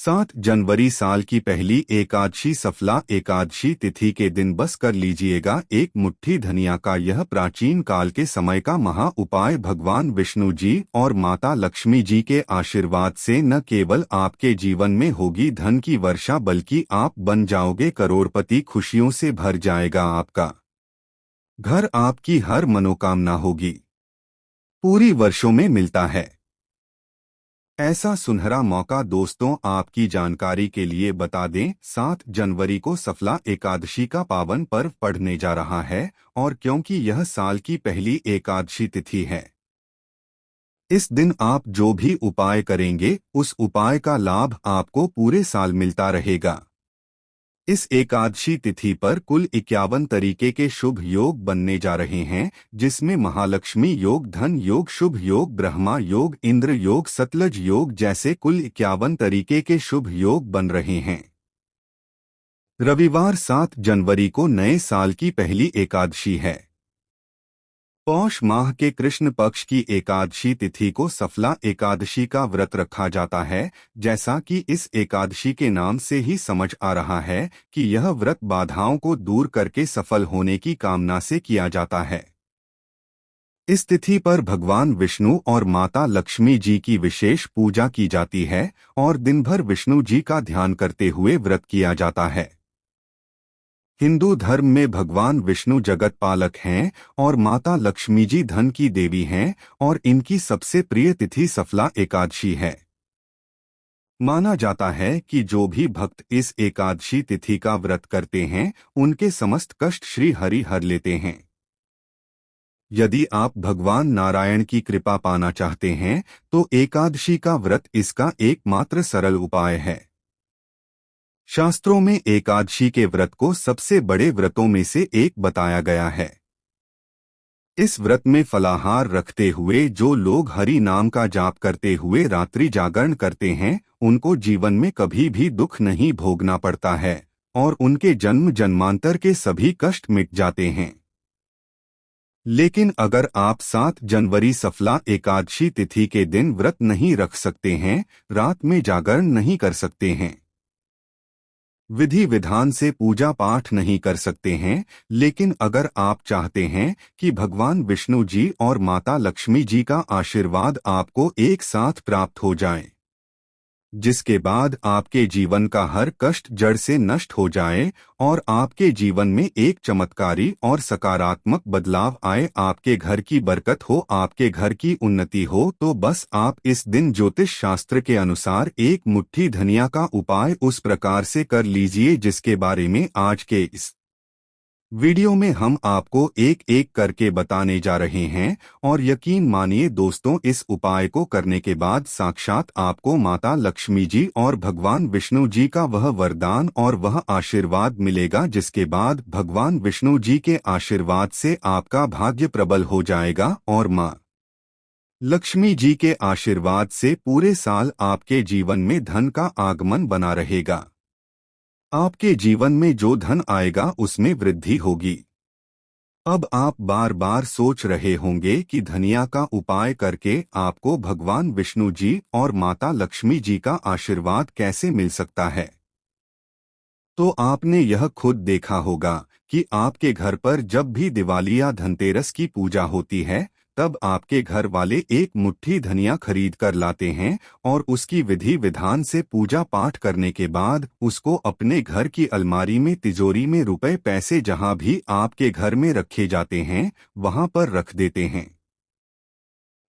7 जनवरी साल की पहली एकादशी सफला एकादशी तिथि के दिन बस कर लीजिएगा एक मुट्ठी धनिया का यह प्राचीन काल के समय का महा उपाय भगवान विष्णु जी और माता लक्ष्मी जी के आशीर्वाद से न केवल आपके जीवन में होगी धन की वर्षा बल्कि आप बन जाओगे करोड़पति। खुशियों से भर जाएगा आपका घर, आपकी हर मनोकामना होगी पूरी। वर्षों में मिलता है ऐसा सुनहरा मौका। दोस्तों, आपकी जानकारी के लिए बता दें, 7 जनवरी को सफला एकादशी का पावन पर्व पड़ने जा रहा है और क्योंकि यह साल की पहली एकादशी तिथि है, इस दिन आप जो भी उपाय करेंगे उस उपाय का लाभ आपको पूरे साल मिलता रहेगा। इस एकादशी तिथि पर कुल 51 तरीके के शुभ योग बनने जा रहे हैं, जिसमें महालक्ष्मी योग, धन योग, शुभ योग, ब्रह्मा योग, इंद्र योग, सतलज योग जैसे कुल 51 तरीके के शुभ योग बन रहे हैं। रविवार 7 जनवरी को नए साल की पहली एकादशी है। पौष माह के कृष्ण पक्ष की एकादशी तिथि को सफला एकादशी का व्रत रखा जाता है, जैसा कि इस एकादशी के नाम से ही समझ आ रहा है कि यह व्रत बाधाओं को दूर करके सफल होने की कामना से किया जाता है। इस तिथि पर भगवान विष्णु और माता लक्ष्मी जी की विशेष पूजा की जाती है और दिन भर विष्णु जी का ध्यान करते हुए व्रत किया जाता है। हिंदू धर्म में भगवान विष्णु जगत पालक हैं और माता लक्ष्मी जी धन की देवी हैं और इनकी सबसे प्रिय तिथि सफला एकादशी है। माना जाता है कि जो भी भक्त इस एकादशी तिथि का व्रत करते हैं उनके समस्त कष्ट श्री हरि हर लेते हैं। यदि आप भगवान नारायण की कृपा पाना चाहते हैं तो एकादशी का व्रत इसका एकमात्र सरल उपाय है। शास्त्रों में एकादशी के व्रत को सबसे बड़े व्रतों में से एक बताया गया है। इस व्रत में फलाहार रखते हुए जो लोग हरि नाम का जाप करते हुए रात्रि जागरण करते हैं उनको जीवन में कभी भी दुख नहीं भोगना पड़ता है और उनके जन्म जन्मांतर के सभी कष्ट मिट जाते हैं। लेकिन अगर आप 7 जनवरी सफला एकादशी तिथि के दिन व्रत नहीं रख सकते हैं, रात में जागरण नहीं कर सकते हैं, विधि विधान से पूजा पाठ नहीं कर सकते हैं, लेकिन अगर आप चाहते हैं कि भगवान विष्णु जी और माता लक्ष्मी जी का आशीर्वाद आपको एक साथ प्राप्त हो जाए, जिसके बाद आपके जीवन का हर कष्ट जड़ से नष्ट हो जाए और आपके जीवन में एक चमत्कारी और सकारात्मक बदलाव आए, आपके घर की बरकत हो, आपके घर की उन्नति हो, तो बस आप इस दिन ज्योतिष शास्त्र के अनुसार एक मुट्ठी धनिया का उपाय उस प्रकार से कर लीजिए जिसके बारे में आज के इस वीडियो में हम आपको एक एक करके बताने जा रहे हैं। और यकीन मानिए दोस्तों, इस उपाय को करने के बाद साक्षात आपको माता लक्ष्मी जी और भगवान विष्णु जी का वह वरदान और वह आशीर्वाद मिलेगा, जिसके बाद भगवान विष्णु जी के आशीर्वाद से आपका भाग्य प्रबल हो जाएगा और माँ लक्ष्मी जी के आशीर्वाद से पूरे साल आपके जीवन में धन का आगमन बना रहेगा। आपके जीवन में जो धन आएगा उसमें वृद्धि होगी। अब आप बार बार सोच रहे होंगे कि धनिया का उपाय करके आपको भगवान विष्णु जी और माता लक्ष्मी जी का आशीर्वाद कैसे मिल सकता है। तो आपने यह खुद देखा होगा कि आपके घर पर जब भी दिवाली या धनतेरस की पूजा होती है तब आपके घर वाले एक मुट्ठी धनिया खरीद कर लाते हैं और उसकी विधि विधान से पूजा पाठ करने के बाद उसको अपने घर की अलमारी में, तिजोरी में, रुपए पैसे जहां भी आपके घर में रखे जाते हैं वहां पर रख देते हैं।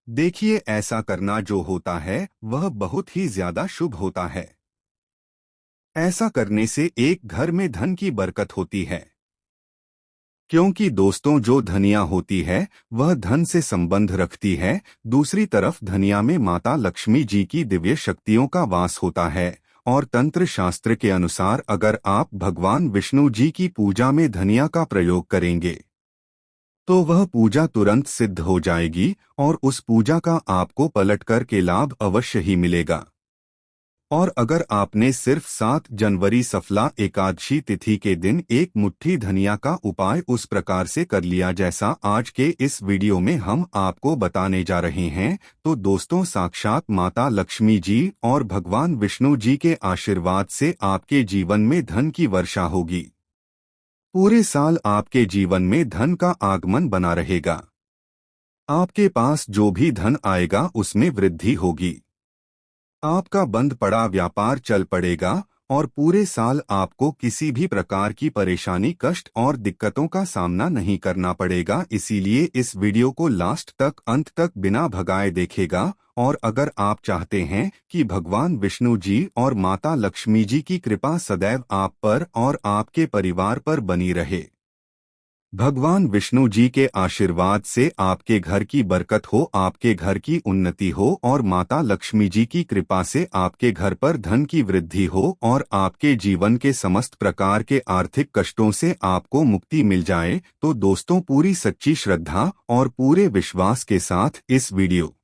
देखिए, ऐसा करना जो होता है वह बहुत ही ज्यादा शुभ होता है। ऐसा करने से एक घर में धन की बरकत होती है, क्योंकि दोस्तों जो धनिया होती है वह धन से संबंध रखती है। दूसरी तरफ धनिया में माता लक्ष्मी जी की दिव्य शक्तियों का वास होता है और तंत्र शास्त्र के अनुसार अगर आप भगवान विष्णु जी की पूजा में धनिया का प्रयोग करेंगे तो वह पूजा तुरंत सिद्ध हो जाएगी और उस पूजा का आपको पलट कर के लाभ अवश्य ही मिलेगा। और अगर आपने सिर्फ 7 जनवरी सफला एकादशी तिथि के दिन एक मुट्ठी धनिया का उपाय उस प्रकार से कर लिया जैसा आज के इस वीडियो में हम आपको बताने जा रहे हैं, तो दोस्तों साक्षात माता लक्ष्मी जी और भगवान विष्णु जी के आशीर्वाद से आपके जीवन में धन की वर्षा होगी। पूरे साल आपके जीवन में धन का आगमन बना रहेगा। आपके पास जो भी धन आएगा उसमें वृद्धि होगी। आपका बंद पड़ा व्यापार चल पड़ेगा और पूरे साल आपको किसी भी प्रकार की परेशानी, कष्ट और दिक्कतों का सामना नहीं करना पड़ेगा। इसीलिए इस वीडियो को लास्ट तक, अंत तक बिना भगाए देखेगा। और अगर आप चाहते हैं कि भगवान विष्णु जी और माता लक्ष्मी जी की कृपा सदैव आप पर और आपके परिवार पर बनी रहे, भगवान विष्णु जी के आशीर्वाद से आपके घर की बरकत हो, आपके घर की उन्नति हो और माता लक्ष्मी जी की कृपा से आपके घर पर धन की वृद्धि हो और आपके जीवन के समस्त प्रकार के आर्थिक कष्टों से आपको मुक्ति मिल जाए, तो दोस्तों पूरी सच्ची श्रद्धा और पूरे विश्वास के साथ इस वीडियो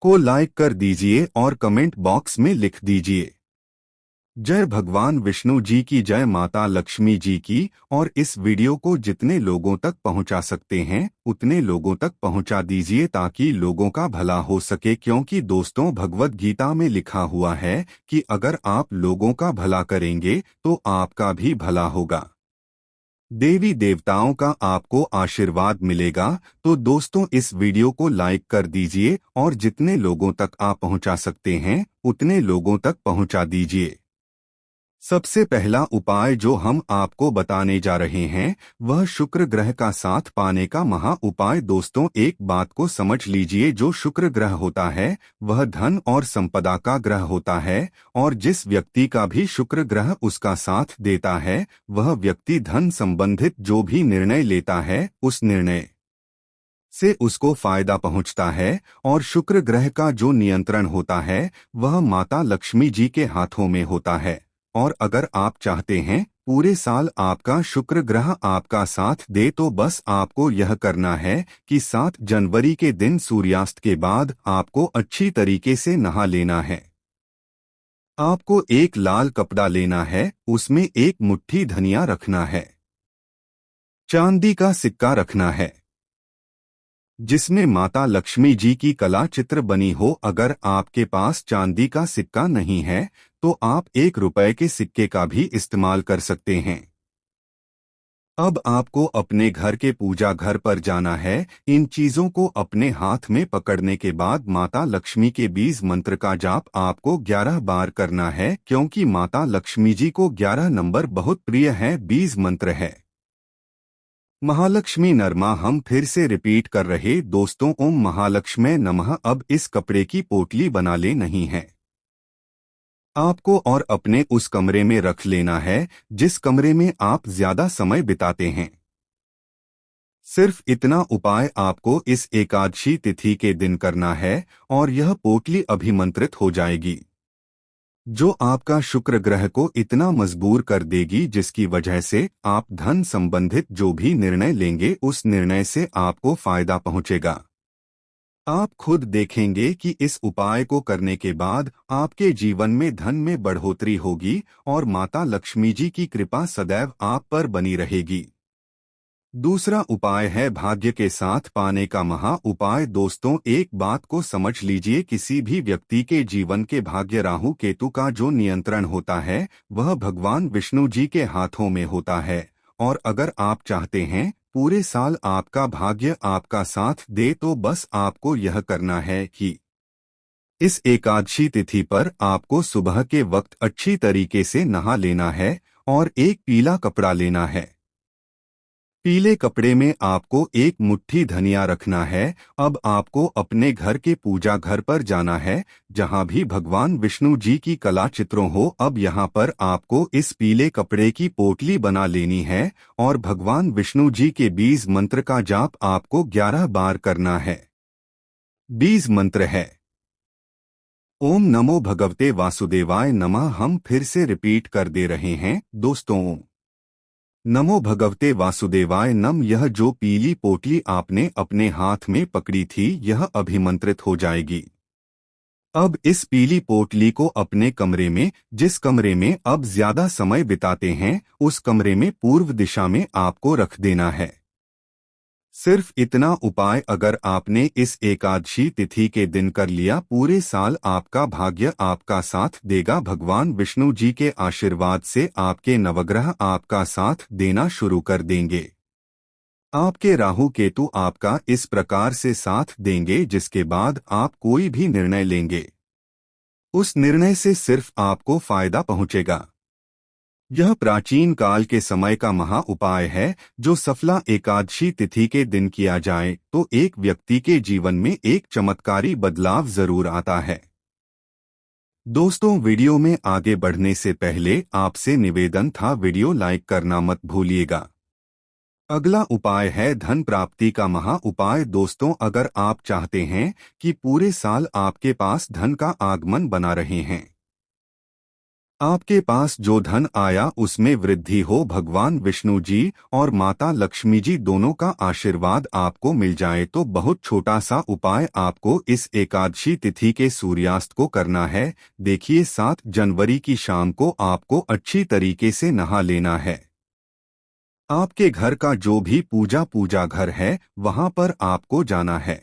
को लाइक कर दीजिए और कमेंट बॉक्स में लिख दीजिए, जय भगवान विष्णु जी की, जय माता लक्ष्मी जी की। और इस वीडियो को जितने लोगों तक पहुंचा सकते हैं उतने लोगों तक पहुंचा दीजिए ताकि लोगों का भला हो सके, क्योंकि दोस्तों भगवत गीता में लिखा हुआ है कि अगर आप लोगों का भला करेंगे तो आपका भी भला होगा, देवी देवताओं का आपको आशीर्वाद मिलेगा। तो दोस्तों इस वीडियो को लाइक कर दीजिए और जितने लोगों तक आप पहुंचा सकते हैं उतने लोगों तक पहुंचा दीजिए। सबसे पहला उपाय जो हम आपको बताने जा रहे हैं वह शुक्र ग्रह का साथ पाने का महा उपाय। दोस्तों एक बात को समझ लीजिए, जो शुक्र ग्रह होता है वह धन और संपदा का ग्रह होता है, और जिस व्यक्ति का भी शुक्र ग्रह उसका साथ देता है वह व्यक्ति धन संबंधित जो भी निर्णय लेता है उस निर्णय से उसको फायदा पहुंचता है। और शुक्र ग्रह का जो नियंत्रण होता है वह माता लक्ष्मी जी के हाथों में होता है। और अगर आप चाहते हैं पूरे साल आपका शुक्र ग्रह आपका साथ दे तो बस आपको यह करना है कि 7 जनवरी के दिन सूर्यास्त के बाद आपको अच्छी तरीके से नहा लेना है। आपको एक लाल कपड़ा लेना है, उसमें एक मुट्ठी धनिया रखना है, चांदी का सिक्का रखना है जिसमें माता लक्ष्मी जी की कला चित्र बनी हो। अगर आपके पास चांदी का सिक्का नहीं है तो आप 1 रुपए के सिक्के का भी इस्तेमाल कर सकते हैं। अब आपको अपने घर के पूजा घर पर जाना है। इन चीजों को अपने हाथ में पकड़ने के बाद माता लक्ष्मी के बीज मंत्र का जाप आपको 11 बार करना है, क्योंकि माता लक्ष्मी जी को 11 नंबर बहुत प्रिय है। बीज मंत्र है महालक्ष्मी नरमा। हम फिर से रिपीट कर रहे दोस्तों, ओम महालक्ष्मी नमः। अब इस कपड़े की पोटली बना ले नहीं है आपको और अपने उस कमरे में रख लेना है जिस कमरे में आप ज्यादा समय बिताते हैं। सिर्फ इतना उपाय आपको इस एकादशी तिथि के दिन करना है और यह पोटली अभिमंत्रित हो जाएगी, जो आपका शुक्र ग्रह को इतना मजबूर कर देगी जिसकी वजह से आप धन संबंधित जो भी निर्णय लेंगे उस निर्णय से आपको फायदा पहुंचेगा। आप खुद देखेंगे कि इस उपाय को करने के बाद आपके जीवन में धन में बढ़ोतरी होगी और माता लक्ष्मी जी की कृपा सदैव आप पर बनी रहेगी। दूसरा उपाय है भाग्य के साथ पाने का महा उपाय। दोस्तों एक बात को समझ लीजिए, किसी भी व्यक्ति के जीवन के भाग्य राहु केतु का जो नियंत्रण होता है वह भगवान विष्णु जी के हाथों में होता है। और अगर आप चाहते हैं पूरे साल आपका भाग्य आपका साथ दे तो बस आपको यह करना है कि इस एकादशी तिथि पर आपको सुबह के वक्त अच्छी तरीके से नहा लेना है और एक पीला कपड़ा लेना है। पीले कपड़े में आपको एक मुट्ठी धनिया रखना है। अब आपको अपने घर के पूजा घर पर जाना है जहां भी भगवान विष्णु जी की कला चित्रों हो। अब यहां पर आपको इस पीले कपड़े की पोटली बना लेनी है और भगवान विष्णु जी के बीज मंत्र का जाप आपको 11 बार करना है। बीज मंत्र है ओम नमो भगवते वासुदेवाय नमः। हम फिर से रिपीट कर दे रहे हैं दोस्तों, ओम नमो भगवते वासुदेवाय नम। यह जो पीली पोटली आपने अपने हाथ में पकड़ी थी यह अभिमंत्रित हो जाएगी। अब इस पीली पोटली को अपने कमरे में, जिस कमरे में अब ज्यादा समय बिताते हैं, उस कमरे में पूर्व दिशा में आपको रख देना है। सिर्फ इतना उपाय अगर आपने इस एकादशी तिथि के दिन कर लिया, पूरे साल आपका भाग्य आपका साथ देगा। भगवान विष्णु जी के आशीर्वाद से आपके नवग्रह आपका साथ देना शुरू कर देंगे। आपके राहु केतु आपका इस प्रकार से साथ देंगे, जिसके बाद आप कोई भी निर्णय लेंगे, उस निर्णय से सिर्फ आपको फायदा पहुंचेगा। यह प्राचीन काल के समय का महा उपाय है, जो सफला एकादशी तिथि के दिन किया जाए तो एक व्यक्ति के जीवन में एक चमत्कारी बदलाव जरूर आता है। दोस्तों, वीडियो में आगे बढ़ने से पहले आपसे निवेदन था, वीडियो लाइक करना मत भूलिएगा। अगला उपाय है धन प्राप्ति का महा उपाय। दोस्तों, अगर आप चाहते हैं कि पूरे साल आपके पास धन का आगमन बना रहे हैं, आपके पास जो धन आया उसमें वृद्धि हो, भगवान विष्णु जी और माता लक्ष्मी जी दोनों का आशीर्वाद आपको मिल जाए, तो बहुत छोटा सा उपाय आपको इस एकादशी तिथि के सूर्यास्त को करना है। देखिए, 7 जनवरी की शाम को आपको अच्छी तरीके से नहा लेना है। आपके घर का जो भी पूजा घर है, वहां पर आपको जाना है।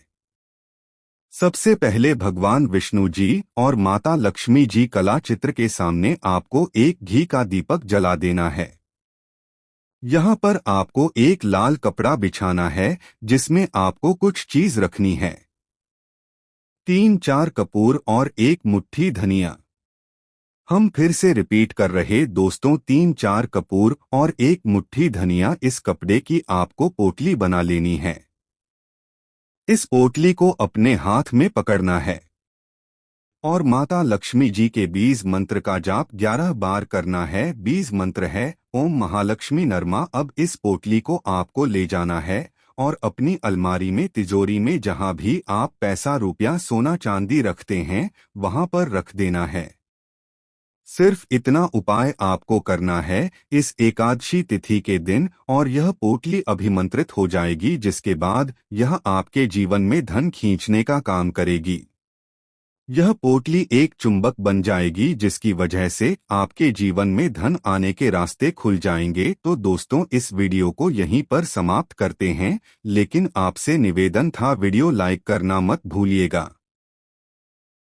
सबसे पहले भगवान विष्णु जी और माता लक्ष्मी जी कला चित्र के सामने आपको एक घी का दीपक जला देना है। यहाँ पर आपको एक लाल कपड़ा बिछाना है, जिसमें आपको कुछ चीज रखनी है। 3-4 कपूर और 1 मुट्ठी धनिया। हम फिर से रिपीट कर रहे दोस्तों, 3-4 कपूर और 1 मुट्ठी धनिया। इस कपड़े की आपको पोटली बना लेनी है। इस पोटली को अपने हाथ में पकड़ना है और माता लक्ष्मी जी के बीज मंत्र का जाप 11 बार करना है। बीज मंत्र है ओम महालक्ष्मी नरमा। अब इस पोटली को आपको ले जाना है और अपनी अलमारी में, तिजोरी में, जहां भी आप पैसा, रुपया, सोना चांदी रखते हैं, वहां पर रख देना है। सिर्फ इतना उपाय आपको करना है इस एकादशी तिथि के दिन, और यह पोटली अभिमंत्रित हो जाएगी, जिसके बाद यह आपके जीवन में धन खींचने का काम करेगी। यह पोटली एक चुंबक बन जाएगी, जिसकी वजह से आपके जीवन में धन आने के रास्ते खुल जाएंगे। तो दोस्तों, इस वीडियो को यहीं पर समाप्त करते हैं, लेकिन आपसे निवेदन था, वीडियो लाइक करना मत भूलिएगा।